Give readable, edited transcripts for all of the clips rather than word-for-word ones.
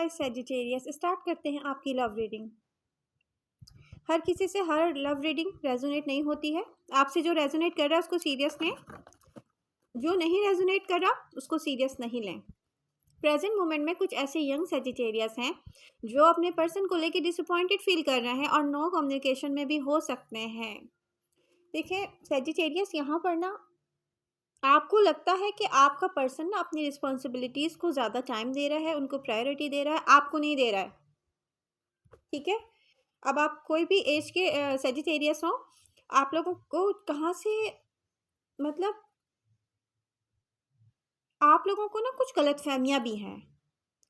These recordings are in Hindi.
गाइस, सेजिटेरियस स्टार्ट करते हैं आपकी लव रीडिंग। हर किसी से हर लव रीडिंग रेजोनेट नहीं होती है। आपसे जो रेजोनेट कर रहा है उसको सीरियस लें, जो नहीं रेजोनेट कर रहा उसको सीरियस नहीं लें। प्रेजेंट मोमेंट में कुछ ऐसे यंग सेजिटेरियस हैं जो अपने पर्सन को लेकर डिसअपॉइंटेड फील कर रहे हैं और नो कम्युनिकेशन में भी हो सकते हैं। देखिए सेजिटेरियस, यहाँ पर ना आपको लगता है कि आपका पर्सन ना अपनी रिस्पॉन्सिबिलिटीज़ को ज़्यादा टाइम दे रहा है, उनको प्रायोरिटी दे रहा है, आपको नहीं दे रहा है। ठीक है, अब आप कोई भी एज के सेजिटेरियस हो, आप लोगों को कहाँ से, मतलब आप लोगों को ना कुछ गलतफहमियां भी हैं।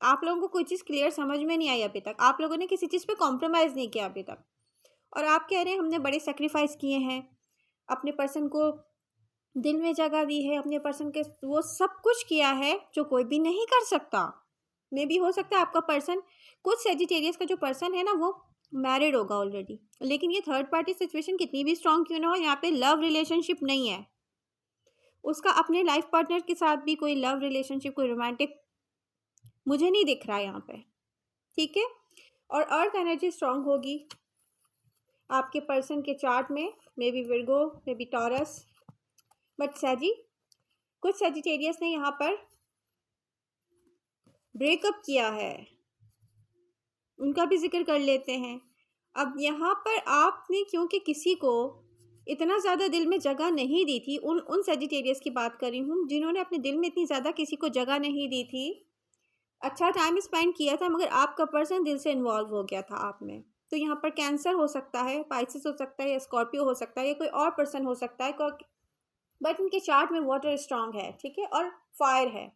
आप लोगों को कोई चीज़ क्लियर समझ में नहीं आई अभी तक। आप लोगों ने किसी चीज़ पे कॉम्प्रोमाइज़ नहीं किया अभी तक, और आप कह रहे हैं हमने बड़े सेक्रीफाइस किए हैं, अपने पर्सन को दिल में जगह दी है, अपने पर्सन के वो सब कुछ किया है जो कोई भी नहीं कर सकता। मे भी हो सकता है आपका पर्सन, कुछ सेजिटेरियस का जो पर्सन है ना वो मैरिड होगा ऑलरेडी, लेकिन ये थर्ड पार्टी सिचुएशन कितनी भी स्ट्रांग क्यों ना हो, यहाँ पे लव रिलेशनशिप नहीं है। उसका अपने लाइफ पार्टनर के साथ भी कोई लव रिलेशनशिप, कोई रोमांटिक मुझे नहीं दिख रहा है यहाँ पे। ठीक है, और अर्थ एनर्जी स्ट्रांग होगी आपके पर्सन के चार्ट में, may be Virgo, may be taurus, but कुछ सेजिटेरियस ने यहाँ पर ब्रेकअप किया है, उनका भी जिक्र कर लेते हैं। अब यहाँ पर आपने क्योंकि किसी को इतना ज़्यादा दिल में जगह नहीं दी थी, उन सेजिटेरियस की बात कर रही हूँ जिन्होंने अपने दिल में इतनी ज़्यादा किसी को जगह नहीं दी थी। अच्छा टाइम स्पेंड किया था, मगर आपका पर्सन दिल से इन्वॉल्व हो गया था आप में। तो यहाँ पर कैंसर हो सकता है, पाइसिस हो सकता है, या स्कॉर्पियो हो सकता है, या कोई और पर्सन हो सकता है, बट इनके चार्ट में वाटर स्ट्रांग है। ठीक है, और फायर है।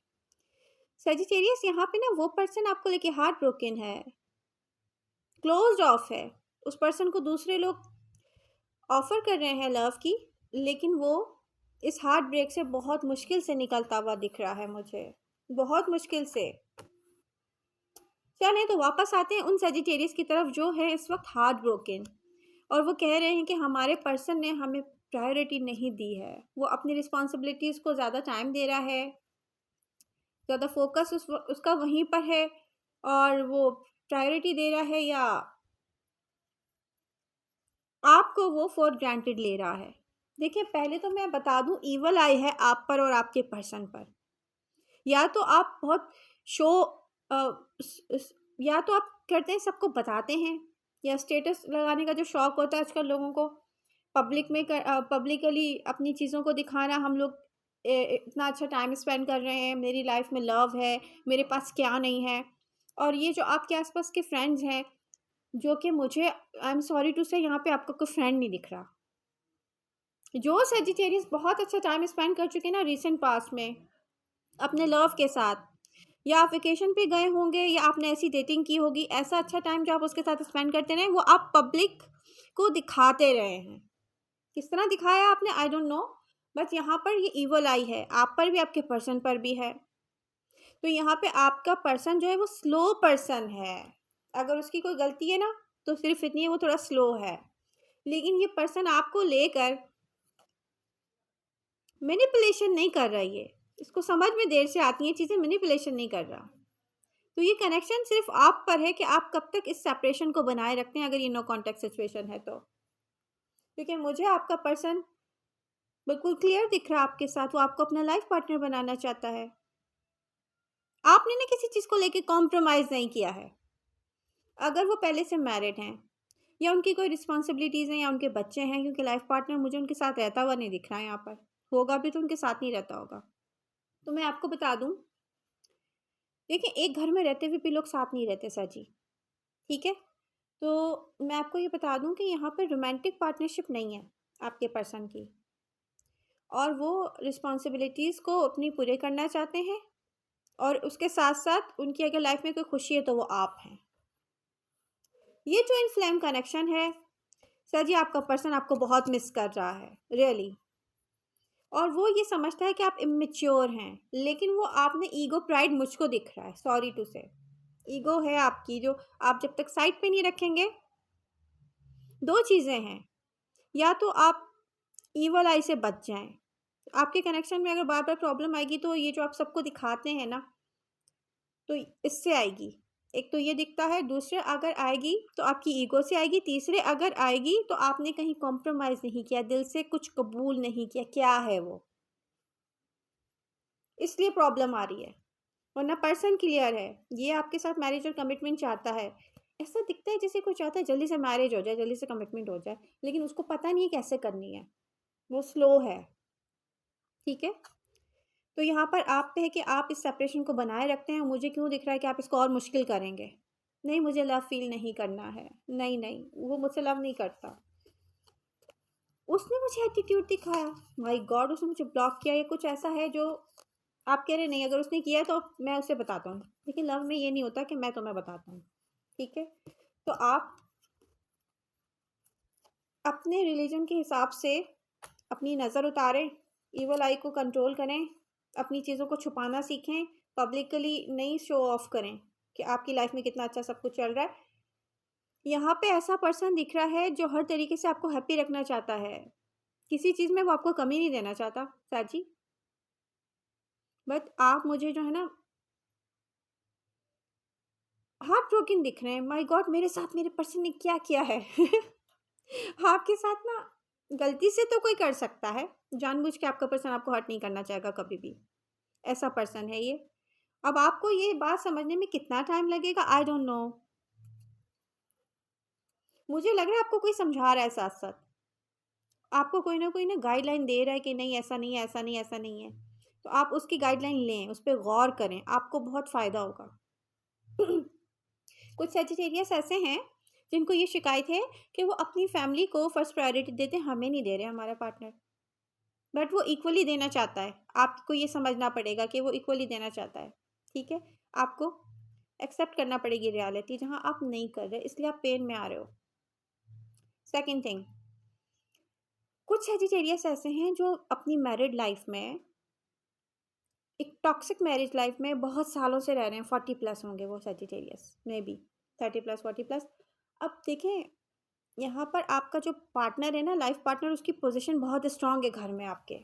सेजिटेरियस, यहाँ पे ना वो पर्सन आपको लेके हार्ट ब्रोकन है, क्लोज्ड ऑफ है। उस पर्सन को दूसरे लोग ऑफर कर रहे हैं लव की, लेकिन वो इस हार्ट ब्रेक से बहुत मुश्किल से निकलता हुआ दिख रहा है मुझे, बहुत मुश्किल से। चलें तो वापस आते हैं उन सेजिटेरियस की तरफ जो है इस वक्त हार्ट ब्रोकन, और वो कह रहे हैं कि हमारे पर्सन ने हमें प्रायोरिटी नहीं दी है। वो अपनी रिस्पॉन्सिबिलिटीज़ को ज़्यादा टाइम दे रहा है, ज़्यादा फोकस उसका वहीं पर है, और वो प्रायोरिटी दे रहा है, या आपको वो फॉर ग्रांटेड ले रहा है। देखिए पहले तो मैं बता दूं, ईवल आई है आप पर और आपके पर्सन पर। या तो आप बहुत शो या तो आप करते हैं, सबको बताते हैं, या स्टेटस लगाने का जो शौक होता है आजकल लोगों को, पब्लिक में पब्लिकली अपनी चीज़ों को दिखाना, हम लोग इतना अच्छा टाइम स्पेंड कर रहे हैं, मेरी लाइफ में लव है, मेरे पास क्या नहीं है। और ये जो आपके आसपास के फ्रेंड्स हैं, जो कि मुझे आई एम सॉरी टू से यहाँ पे आपका कोई फ्रेंड नहीं दिख रहा। जो सेजिटेरियस बहुत अच्छा टाइम स्पेंड कर चुके हैं ना रिसेंट पास्ट में अपने लव के साथ, या आप वेकेशन पे गए होंगे, या आपने ऐसी डेटिंग की होगी, ऐसा अच्छा टाइम जो आप उसके साथ स्पेंड करते रहे, वो आप पब्लिक को दिखाते रहे हैं। किस तरह दिखाया आपने, आई डोंट नो, बट यहाँ पर ये ईवल आई है आप पर भी, आपके पर्सन पर भी है। तो यहाँ पे आपका पर्सन जो है वो स्लो पर्सन है। अगर उसकी कोई गलती है ना तो सिर्फ इतनी है, वो थोड़ा स्लो है, लेकिन ये पर्सन आपको लेकर मैनिपुलेशन नहीं कर रहा है। इसको समझ में देर से आती हैं चीज़ें, मैनिपुलेशन नहीं कर रहा। तो ये कनेक्शन सिर्फ आप पर है कि आप कब तक इस सेपरेशन को बनाए रखते हैं, अगर ये नो कॉन्टेक्ट सिचुएशन है तो। क्योंकि मुझे आपका पर्सन बिल्कुल क्लियर दिख रहा है आपके साथ, वो आपको अपना लाइफ पार्टनर बनाना चाहता है। आपने ना किसी चीज़ को लेके कॉम्प्रोमाइज़ नहीं किया है। अगर वो पहले से मैरिड हैं, या उनकी कोई रिस्पॉन्सिबिलिटीज़ हैं, या उनके बच्चे हैं, क्योंकि लाइफ पार्टनर मुझे उनके साथ रहता हुआ नहीं दिख रहा है यहाँ पर, होगा भी तो उनके साथ नहीं रहता होगा। तो मैं आपको बता दूं, देखिए एक घर में रहते हुए भी लोग साथ नहीं रहते सर जी। ठीक है, तो मैं आपको ये बता दूं कि यहाँ पर रोमांटिक पार्टनरशिप नहीं है आपके पर्सन की, और वो रिस्पॉन्सिबिलिटीज़ को अपनी पूरे करना चाहते हैं, और उसके साथ साथ उनकी अगर लाइफ में कोई खुशी है तो वो आप हैं। ये जो इन फ्लेम कनेक्शन है सर जी, आपका पर्सन आपको बहुत मिस कर रहा है रियली, और वो ये समझता है कि आप इमेच्योर हैं, लेकिन वो आपने ईगो प्राइड मुझको दिख रहा है, सॉरी टू से ईगो है आपकी, जो आप जब तक साइड पे नहीं रखेंगे। दो चीज़ें हैं, या तो आप ईवल आई से बच जाएं। आपके कनेक्शन में अगर बार बार प्रॉब्लम आएगी तो ये जो आप सबको दिखाते हैं ना, तो इससे आएगी। एक तो ये दिखता है, दूसरे अगर आएगी तो आपकी ईगो से आएगी, तीसरे अगर आएगी तो आपने कहीं कॉम्प्रोमाइज़ नहीं किया, दिल से कुछ कबूल नहीं किया, क्या है वो, इसलिए प्रॉब्लम आ रही है। वरना पर्सन क्लियर है, ये आपके साथ मैरिज और कमिटमेंट चाहता है। ऐसा दिखता है जैसे कोई चाहता है जल्दी से मैरिज हो जाए, जल्दी से कमिटमेंट हो जाए, लेकिन उसको पता नहीं है कैसे करनी है, वो स्लो है। ठीक है, तो यहाँ पर आप पे है कि आप इस सेपरेशन को बनाए रखते हैं, मुझे क्यों दिख रहा है कि आप इसको और मुश्किल करेंगे। नहीं, मुझे लव फील नहीं करना है, नहीं नहीं, वो मुझसे लव नहीं करता, उसने मुझे एटीट्यूड दिखाया, माय गॉड, उसने मुझे ब्लॉक किया, या कुछ ऐसा है जो आप कह रहे नहीं, अगर उसने किया तो मैं उसे बताता हूँ, लेकिन लव में ये नहीं होता कि मैं तुम्हें बताता हूँ। ठीक है, तो आप अपने रिलीजन के हिसाब से अपनी नज़र उतारें, ईवल आई को कंट्रोल करें, अपनी चीज़ों को छुपाना सीखें, पब्लिकली नहीं शो ऑफ करें कि आपकी लाइफ में कितना अच्छा सब कुछ चल रहा है। यहाँ पे ऐसा पर्सन दिख रहा है जो हर तरीके से आपको हैप्पी रखना चाहता है, किसी चीज़ में वो आपको कमी नहीं देना चाहता साजी, बट आप मुझे जो है ना हार्ट ब्रोकन दिख रहे हैं। माय गॉड, मेरे साथ मेरे पर्सन ने क्या किया है। आपके साथ ना गलती से तो कोई कर सकता है, जानबूझ के आपका पर्सन आपको हर्ट नहीं करना चाहेगा कभी भी, ऐसा पर्सन है ये। अब आपको ये बात समझने में कितना टाइम लगेगा, आई डोंट नो। मुझे लग रहा है आपको कोई समझा रहा है साथ साथ, आपको कोई ना गाइडलाइन दे रहा है कि नहीं ऐसा नहीं है, ऐसा नहीं, ऐसा नहीं है, तो आप उसकी गाइडलाइन लें, उस पर गौर करें, आपको बहुत फ़ायदा होगा। कुछ सेजिटेरियस ऐसे हैं जिनको ये शिकायत है कि वो अपनी फैमिली को फर्स्ट प्रायोरिटी देते हैं, हमें नहीं दे रहे हमारा पार्टनर, बट वो इक्वली देना चाहता है। आपको ये समझना पड़ेगा कि वो इक्वली देना चाहता है। ठीक है, आपको एक्सेप्ट करना पड़ेगी रियलिटी जहाँ आप नहीं कर रहे, इसलिए आप पेन में आ रहे हो। सेकेंड थिंग, कुछ सेजिटेरियस ऐसे हैं जो अपनी मैरिड लाइफ में, एक टॉक्सिक मैरिज लाइफ में बहुत सालों से रह रहे हैं, 40+ होंगे वो सेजिटेरियस, मे बी 30+, 40+। अब देखें, यहाँ पर आपका जो पार्टनर है ना, लाइफ पार्टनर, उसकी पोजीशन बहुत स्ट्रांग है घर में आपके,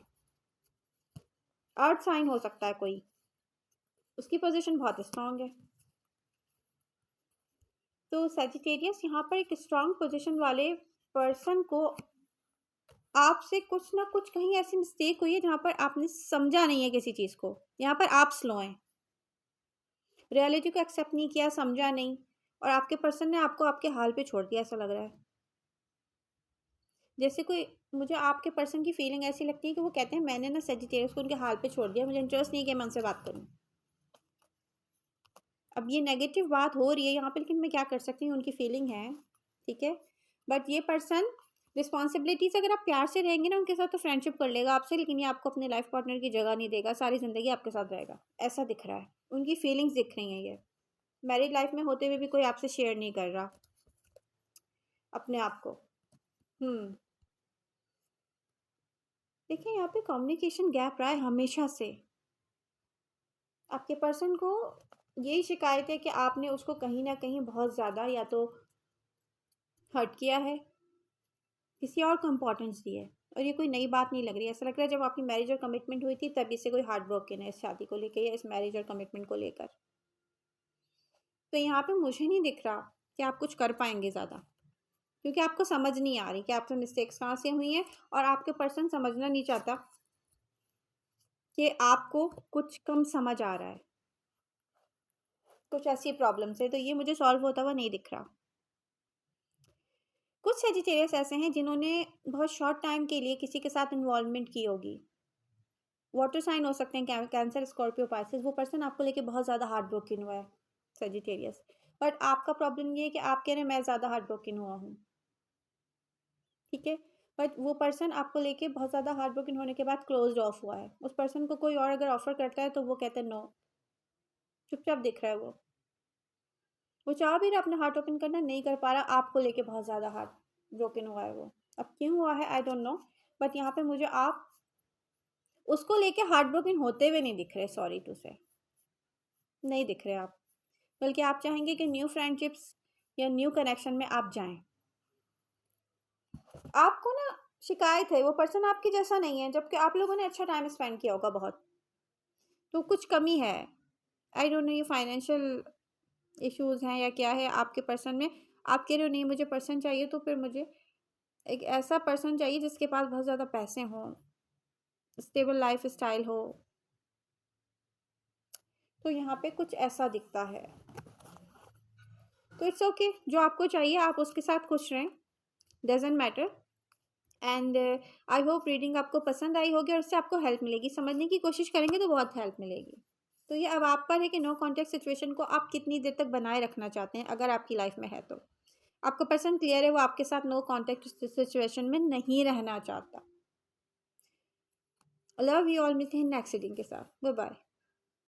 अर्थ साइन हो सकता है कोई, उसकी पोजीशन बहुत स्ट्रांग है। तो सेजिटेरियस यहाँ पर एक स्ट्रांग पोजीशन वाले पर्सन को आपसे कुछ ना कुछ कहीं ऐसी मिस्टेक हुई है जहाँ पर आपने समझा नहीं है किसी चीज़ को, यहाँ पर आप स्लो हैं, रियलिटी को एक्सेप्ट नहीं किया, समझा नहीं, और आपके पर्सन ने आपको आपके हाल पे छोड़ दिया, ऐसा लग रहा है। जैसे कोई, मुझे आपके पर्सन की फीलिंग ऐसी लगती है कि वो कहते हैं मैंने ना सेजिटेरियस को उनके हाल पे छोड़ दिया, मुझे इंटरेस्ट नहीं है कि मैं उनसे बात करूं। अब ये नेगेटिव बात हो रही है यहाँ पे, लेकिन मैं क्या कर सकती हूँ, उनकी फीलिंग है। ठीक है, बट ये पर्सन रिस्पॉन्सिबिलिटीज, अगर आप प्यार से रहेंगे ना उनके साथ, तो फ्रेंडशिप कर लेगा आपसे, लेकिन ये आपको अपने लाइफ पार्टनर की जगह नहीं देगा, सारी ज़िंदगी आपके साथ रहेगा, ऐसा दिख रहा है। उनकी फीलिंग्स दिख रही हैं, ये मैरिड लाइफ में होते हुए भी कोई आपसे शेयर नहीं कर रहा अपने आप को। देखिए, यहाँ पे कम्युनिकेशन गैप रहा है हमेशा से। आपके पर्सन को यही शिकायत है कि आपने उसको कहीं ना कहीं बहुत ज़्यादा या तो हर्ट किया है, किसी और को इम्पोर्टेंस दी है, और ये कोई नई बात नहीं लग रही है। ऐसा लग रहा है जब आपकी मैरिज और कमिटमेंट हुई थी तभी से कोई हार्ट ब्रोकन है इस शादी को लेकर या इस मैरिज और कमिटमेंट को लेकर। तो यहाँ पे मुझे नहीं दिख रहा कि आप कुछ कर पाएंगे ज़्यादा, क्योंकि आपको समझ नहीं आ रही कि आपसे मिस्टेक्स कहाँ से हुई हैं, और आपके पर्सन समझना नहीं चाहता कि आपको कुछ कम समझ आ रहा है, कुछ ऐसी प्रॉब्लम्स है, तो ये मुझे सॉल्व होता हुआ नहीं दिख रहा। कुछ सेजिटेरियस ऐसे हैं जिन्होंने बहुत शॉर्ट टाइम के लिए किसी के साथ इन्वॉल्वमेंट की होगी, वाटर साइन हो सकते हैं, कैंसर, स्कॉर्पियो, पाइसेस, वो पर्सन आपको लेके बहुत ज़्यादा हार्ट ब्रोकन हुआ है सेजिटेरियस, बट आपका प्रॉब्लम ये है कि आप कह रहे हैं मैं ज़्यादा हार्ट ब्रोकन हुआ हूँ। ठीक है, बट वो पर्सन आपको लेके बहुत ज़्यादा हार्ट ब्रोकन होने के बाद क्लोज ऑफ हुआ है। उस पर्सन को कोई और अगर ऑफर करता है तो वो कहते हैं नो, चुपचाप दिख रहा है वो चाह भी रहा अपना हार्ट ओपन करना, नहीं कर पा रहा, आपको लेके बहुत ज़्यादा हार्ट ब्रोकन हुआ है वो। अब क्यों हुआ है आई डोंट नो, बट यहाँ पे मुझे आप उसको लेके हार्ट ब्रोकन होते हुए नहीं दिख रहे, सॉरी टू से नहीं दिख रहे आप, बल्कि आप चाहेंगे कि न्यू फ्रेंडशिप्स या न्यू कनेक्शन में आप जाएं। आपको ना शिकायत है, वो पर्सन आपकी जैसा नहीं है, जबकि आप लोगों ने अच्छा टाइम स्पेंड किया होगा बहुत, तो कुछ कमी है। आई डोंट नो, ये फाइनेंशियल इश्यूज़ हैं या क्या है आपके पर्सन में। आप कह रहे हो नहीं मुझे पर्सन चाहिए, तो फिर मुझे एक ऐसा पर्सन चाहिए जिसके पास बहुत ज़्यादा पैसे हों, स्टेबल लाइफ स्टाइल हो। तो यहाँ पे कुछ ऐसा दिखता है। तो इट्स ओके, जो आपको चाहिए आप उसके साथ खुश रहें, doesn't matter. And I hope reading आपको पसंद आई होगी और उससे आपको हेल्प मिलेगी। समझने की कोशिश करेंगे तो बहुत हेल्प मिलेगी। तो ये अब आप पर है कि नो कॉन्टेक्ट सिचुएशन को आप कितनी देर तक बनाए रखना चाहते हैं, अगर आपकी लाइफ में है तो। आपका पर्सन क्लियर है, वो आपके साथ नो कॉन्टेक्ट सिचुएशन में नहीं रहना चाहता। लव यू ऑल, मिलते हैं नेक्स्ट रीडिंग के साथ। Bye bye.